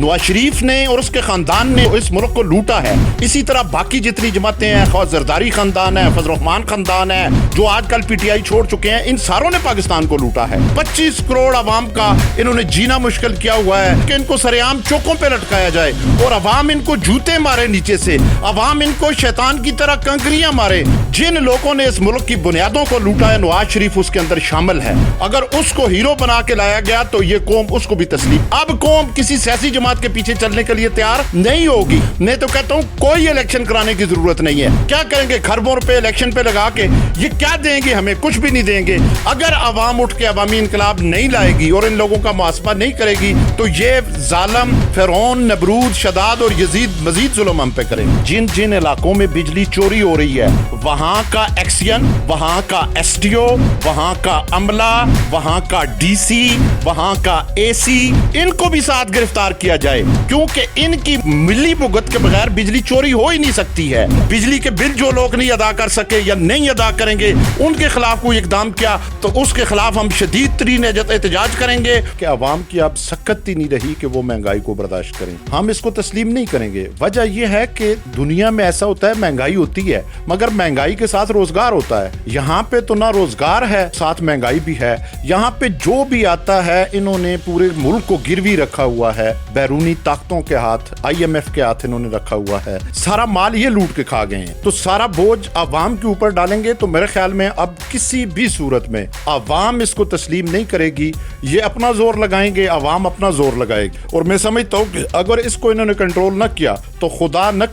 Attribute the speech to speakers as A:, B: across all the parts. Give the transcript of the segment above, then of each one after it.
A: नवाज शरीफ ने और उसके खानदान ने इस मुल्क को लूटा है। इसी तरह बाकी जितनी जमातें हैं, खौफ जरदारी खानदान है, फजल रहमान खानदान है, जो आजकल पीटीआई छोड़ चुके हैं, इन सारों ने पाकिस्तान को लूटा है। 25 करोड़ अवाम का इन्होंने जीना मुश्किल किया हुआ है कि इनको सरेआम चौकों पे लटकाया जाए और अवाम इनको जूते मारे नीचे से, अवाम इनको शैतान की तरह कंकरियां मारे। जिन लोगों ने इस मुल्क की बुनियादों को लूटा है, नवाज शरीफ उसके अंदर शामिल है। अगर उसको हीरो बना के लाया गया तो ये कौम उसको भी तस्लीम। अब कौम किसी सियासी जमात के पीछे चलने के लिए तैयार नहीं होगी। मैं तो कहता हूँ कोई इलेक्शन कराने की जरूरत नहीं है। क्या करेंगे? खरबों रुपए इलेक्शन पे लगा के ये क्या देंगे? हमें कुछ भी नहीं देंगे। अगर अवाम उठ के अवामी इनकलाब नहीं लाएगी और इन लोगों का मुहासबा नहीं करेगी तो ये जालिम फिरौन, नबरूद, शदाद और यजीद मजीद जुल्म हम पे करेंगे। जिन जिन इलाकों में बिजली चोरी हो रही है, वहां का एक्सियन, वहां का एसडीओ, वहां का अमला, वहां का डीसी, वहां का एसी, इनको भी साथ गिरफ्तार किया जाए, क्योंकि इनकी मिली भुगत के बगैर बिजली चोरी हो ही नहीं सकती है। बिजली के बिल जो लोग नहीं अदा कर सके या नहीं अदा करेंगे, उनके खिलाफ कोई इकदाम किया तो उसके खिलाफ हम शदीद तरीन एहतजाज करेंगे कि अवाम की अब सकत ही नहीं रही कि वो महंगाई को बर्दाश्त करें। हम इसको तस्लीम नहीं करेंगे। वजह यह है कि दुनिया में ऐसा होता है, महंगाई होती है मगर महंगाई के साथ रोजगार होता है। यहाँ पे तो ना रोजगार है, साथ महंगाई भी है। यहाँ पे जो भी आता है इन्होंने पूरे मुल्क को गिरवी रखा हुआ है, बैरूनी ताकतों के हाथ, IMF के हाथ इन्होंने रखा हुआ है। सारा माल ये लूट के खा गए हैं। तो सारा बोझ अवाम के ऊपर डालेंगे तो मेरे ख्याल में अब किसी भी सूरत में अवाम इसको तस्लीम नहीं करेगी। ये अपना जोर लगाएंगे, अवाम अपना जोर लगाएगी। और मैं समझता हूँ कि अगर इसको इन्होंने कंट्रोल न किया तो खुदा न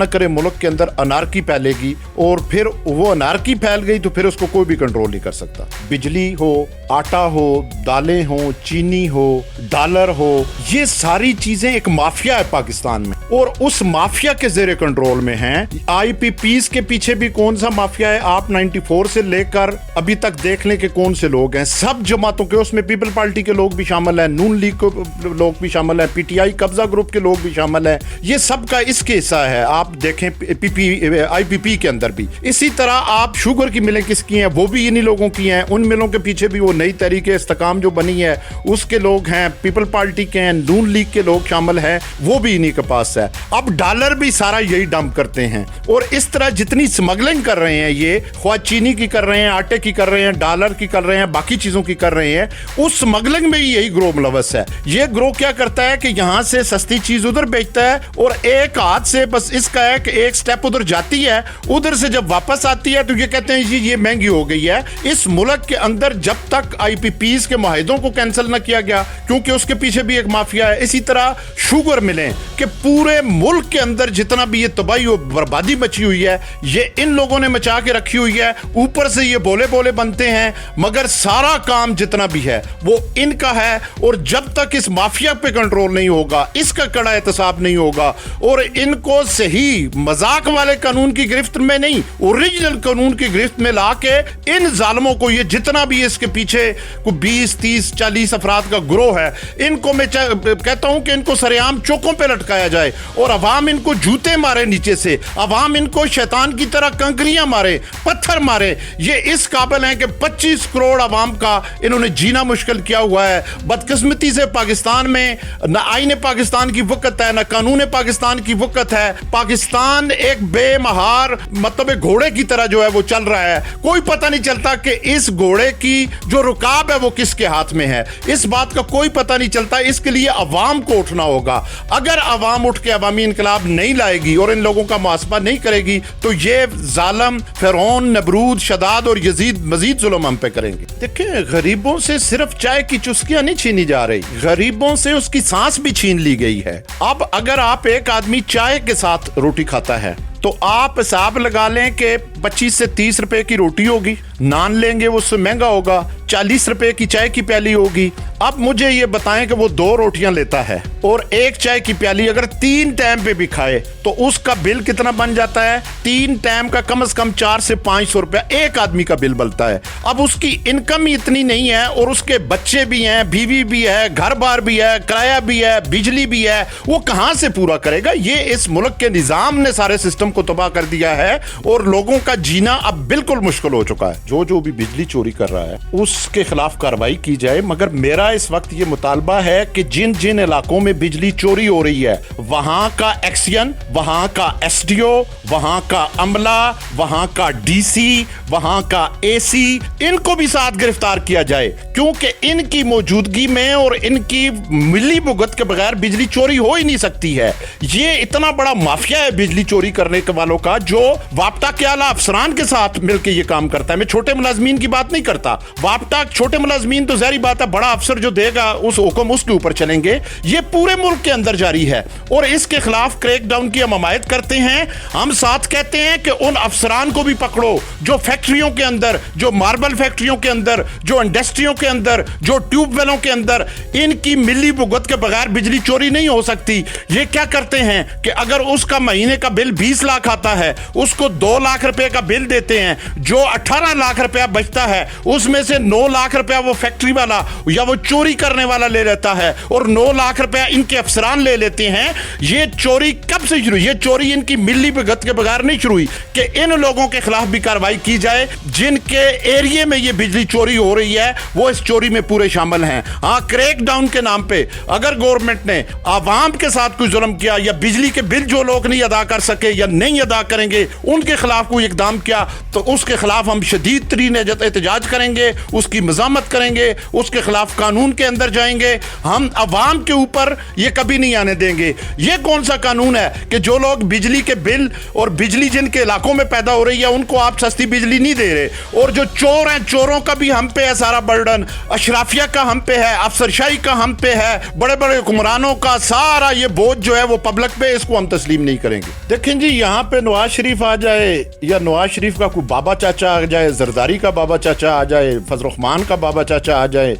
A: करे मुल्क के अंदर अनारकी फैलेगी और फिर वो अनारकी फैल गई तो फिर उसको कोई भी कंट्रोल नहीं कर सकता। बिजली हो, आटा हो, दालें हो, चीनी हो, डॉलर हो, ये सारी चीजें एक माफिया है पाकिस्तान में और उस माफिया के जेरे कंट्रोल में हैं। IPPs के पीछे भी कौन सा माफिया है? आप 94 से लेकर अभी तक देख लें कि कौन से लोग हैं। सब जमातों के, उसमें पीपल पार्टी के लोग भी शामिल हैं, नून लीग के लोग भी शामिल हैं, PTI कब्जा ग्रुप के लोग भी शामिल हैं। ये सबका इसके हिस्सा है। आप देखें IPP के अंदर भी इसी तरह। आप शुगर की मिलें किसकी हैं? वो भी इन्हीं लोगों की हैं। उन मिलों के पीछे भी वो नई तरीके इस्तेकाम जो बनी है उसके लोग हैं, पीपल पार्टी के हैं, नून लीग के लोग शामिल हैं, वो भी इन्हीं के पास है। अब डॉलर भी सारा यही डंप करते हैं और इस तरह जितनी स्मगलिंग कर रहे हैं ये, ख्वाह चीनी की कर रहे हैं, आटे की कर रहे हैं, डॉलर की कर रहे हैं, बाकी चीजों की कर रहे हैं, उस स्मगलिंग में यही ग्रोह मुलवस है। ये ग्रोह क्या करता है कि यहां से सस्ती चीज उधर बेचता है और एक हाथ से बस इसका है कि एक स्टेप उधर जाती है, उधर से जब वापस आती है तो ये कहते हैं जी ये महंगी हो गई है। इस मुल्क के अंदर जब तक IPPs के मुआहिदों को कैंसिल न किया गया, क्योंकि उसके पीछे भी एक माफिया है। इसी तरह शुगर मिलें कि पूरे मुल्क के अंदर जितना भी ये तबाही और बर्बादी मची हुई है ये इन लोगों ने मचा के रखी हुई है। ऊपर से ये बोले बोले बनते हैं मगर सारा काम जितना भी है वो इनका है। और जब तक इस माफिया पे कंट्रोल नहीं होगा, इसका कड़ा एहतसाब नहीं होगा और इनको सही मजाक वाले कानून की गिरफ्त में नहीं, ओरिजिनल कानून की गिरफ्त में लाके इन जालिमों को, ये जितना भी इसके पीछे को 20, 30, 40 अफराद का ग्रोह है, इनको मैं कहता हूं कि इनको सरेआम चौकों पे लटकाया जाए और अवाम इनको जूते मारे नीचे से, अवाम इनको शैतान की तरह कंकरियां मारे, पत्थर मारे। ये इस काबिल हैं कि 25 करोड़ अवाम का इन्होंने जीना मुश्किल किया हुआ है। बदकिस्मती से पाकिस्तान में न आईने पाकिस्तान की वक़्त है, न कानून पाकिस्तान की वक़्त है। पाकिस्तान एक बेमहार मतलब एक घोड़े की तरह जो है वो चल रहा है। कोई पता नहीं चलता कि इस घोड़े की जो रुकाब है वो किसके हाथ में है। इस बात का कोई पता नहीं चलता। इसके लिए अवाम को उठना होगा। अगर अवाम उठ के अवामी इनकलाब नहीं लाएगी और इन लोगों का मुहासबा नहीं करेगी तो ये जालिम फिरौन, नबरूद, शदाद और यजीद मजीद जुल्म हम पे करेंगे। देखिए, गरीबों से सिर्फ चाय की चुस्कियां नहीं छीनी जा रही, गरीबों से उसकी सांस भी छीन ली गई है। अब अगर आप एक आदमी चाय के साथ रोटी खाता है तो आप हिसाब लगा लें कि 25 से 30 रुपए की रोटी होगी, नान लेंगे वो उससे महंगा होगा, 40 रुपए की चाय की प्याली होगी। अब मुझे ये बताएं कि वो 2 रोटियां लेता है और एक चाय की प्याली अगर 3 टाइम पे भी खाए तो उसका बिल कितना बन जाता है? 3 टाइम का कम से कम 400 से 500 रुपया एक आदमी का बिल बनता है। अब उसकी इनकम ही इतनी नहीं है और उसके बच्चे भी हैं, बीवी भी है, घर बार भी है, किराया भी है, बिजली भी है, वो कहां से पूरा करेगा? ये इस मुल्क के निजाम ने सारे सिस्टम को तबाह कर दिया है और लोगों का जीना अब बिल्कुल मुश्किल हो चुका है। जो भी बिजली चोरी कर रहा है उस के खिलाफ कार्रवाई की जाए, मगर मेरा इस वक्त ये मुतालबा है कि जिन जिन इलाकों में बिजली चोरी हो रही है वहां का एक्सियन, वहां का एसडीओ, वहां का अमला, वहां का डीसी, वहां का एसी, इनको भी साथ गिरफ्तार किया जाए, क्योंकि इनकी मौजूदगी में और इनकी मिली भुगत के बगैर बिजली चोरी हो ही नहीं सकती है। ये इतना बड़ा माफिया है बिजली चोरी करने के वालों का, जो वापटा के आला अफसरान के साथ मिलकर ये काम करता है। मैं छोटे मुलाजमीन की बात नहीं करता, वापटा छोटे मुलाजमीन तो ज़ाहिर बात है, बड़ा अफसर जो देगा उस हुक्म उसके ऊपर चलेंगे। ये पूरे मुल्क के अंदर जारी है और इसके खिलाफ क्रैकडाउन की हम हमायत करते हैं। हम साथ कहते हैं कि उन अफसरान को भी पकड़ो जो फैक्ट्रियों के अंदर, जो मार्बल फैक्ट्रियों के अंदर, जो इंडस्ट्रियों के अंदर, जो ट्यूबवेलों के अंदर इनकी मिली भुगत के बगैर बिजली चोरी नहीं हो सकती। ये क्या करते हैं कि अगर उसका महीने का बिल 20 लाख आता है, उसको 2 लाख रुपए का बिल देते हैं, जो 18 लाख रुपया बचता है उसमें से 9 लाख रुपया वो फैक्ट्री वाला या वो चोरी करने वाला ले लेता है और 9 लाख रुपया इनके अफसरान ले लेते हैं। ये चोरी कब से शुरू हुई? ये चोरी इनकी मिली भगत के बगैर नहीं शुरू हुई कि इन लोगों के खिलाफ भी कार्रवाई की जाए जिनके एरिया में ये बिजली चोरी हो रही है, वो इस चोरी में पूरे शामिल हैं। हाँ, क्रैकडाउन के नाम पे अगर गवर्नमेंट ने आवाम के साथ कोई जुल्म किया या बिजली के बिल जो लोग नहीं अदा कर सके या नहीं अदा करेंगे उनके खिलाफ कोई इकदाम किया तो उसके खिलाफ हम शदीद तरीन एहतजाज करेंगे, उसकी मज़ामत करेंगे, उसके खिलाफ कानून के अंदर जाएंगे। हम अवाम के ऊपर ये कभी नहीं आने देंगे। ये कौन सा कानून है कि जो लोग बिजली के बिल और बिजली जिनके इलाकों में पैदा हो रही है उनको आप सस्ती बिजली नहीं दे रहे, और जो चोर हैं चोरों का भी हम पे है सारा बर्डन, अशराफिया का हम पे है, अफसरशाही का हम पे है, बड़े बड़े हुक्मरानों का सारा ये बोझ जो है वो पब्लिक पे, इसको हम तस्लीम नहीं करेंगे। देखें जी, यहाँ पे नवाज शरीफ आ जाए या नवाज शरीफ का कोई बाबा चाचा आ जाए, जरदारी का बाबा चाचा आ जाए, फजल रहमान का बाबा चाचा आ जाए,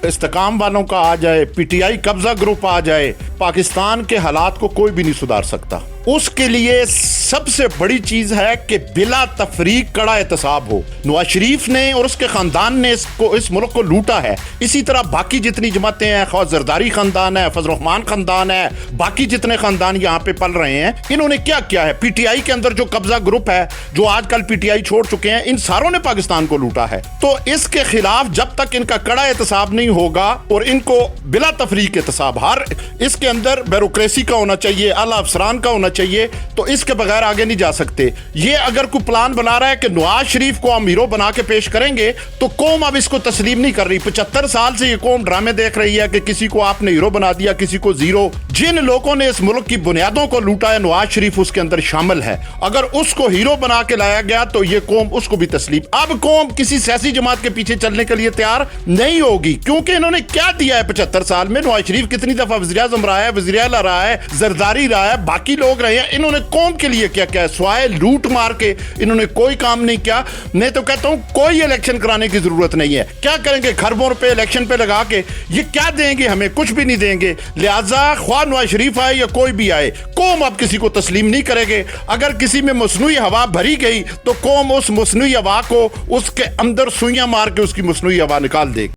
A: इस्तेकाम वालों का आ जाए, पीटीआई कब्जा ग्रुप आ जाए, पाकिस्तान के हालात को कोई भी नहीं सुधार सकता। उसके लिए सबसे बड़ी चीज है कि बिला तफरीक कड़ा एहतसाब हो। नवाज शरीफ ने और उसके खानदान ने इस मुल्क को लूटा है। इसी तरह बाकी जितनी जमातें हैं, खौफ जरदारी खानदान है, फजल रहमान खानदान है, बाकी जितने खानदान यहाँ पे पल रहे हैं, इन्होंने क्या किया है? पीटीआई के अंदर जो कब्जा ग्रुप है, जो आजकल पीटीआई छोड़ चुके हैं, इन सारों ने पाकिस्तान को लूटा है। तो इसके खिलाफ जब तक इनका कड़ा एहतसाब नहीं होगा और इनको बिला तफरीक एहतसाब, हर इसके अंदर ब्यूरोक्रेसी का होना चाहिए, आला अफसरान का होना चाहिए, तो इसके बगैर आगे नहीं जा सकते। ये अगर कोई प्लान बना रहा है कि नवाज शरीफ को हम हीरो बना के पेश करेंगे तो कौम अब इसको तस्लीम नहीं कर रही। 75 साल से ये कौम ड्रामे देख रही है कि किसी को आपने हीरो बना दिया, किसी को जीरो। जिन लोगों ने इस मुल्क की बुनियादों को लूटा है, नवाज शरीफ उसके अंदर शामिल है। अगर उसको हीरो बना के लाया गया तो ये कौम उसको भी तस्लीम। अब कौम किसी सियासी जमात के पीछे चलने के लिए तैयार नहीं होगी, क्योंकि इन्होंने क्या दिया है 75 साल में। नवाज शरीफ कितनी दफा वज़ीर-ए-आज़म रहा है, वज़ीर-ए-आला रहा है, जरदारी रहा है, बाकी लोग रहे हैं। इन्होंने कौम के लिए क्या क्या है? स्वाय लूट मार के इन्होंने कोई काम नहीं किया। मैं तो कहता हूं कोई इलेक्शन कराने की जरूरत नहीं है। क्या करेंगे? खरबों रुपए इलेक्शन पे लगा के ये क्या देंगे? हमें कुछ भी नहीं देंगे। लिहाजा ख्वाह नवाज शरीफ आए या कोई भी आए, कौम अब किसी को तस्लीम नहीं करेंगे। अगर किसी में मसनूई हवा भरी गई तो कौम उस मसनूई हवा को उसके अंदर सुइयां मार के उसकी मसनूई हवा निकाल देगी।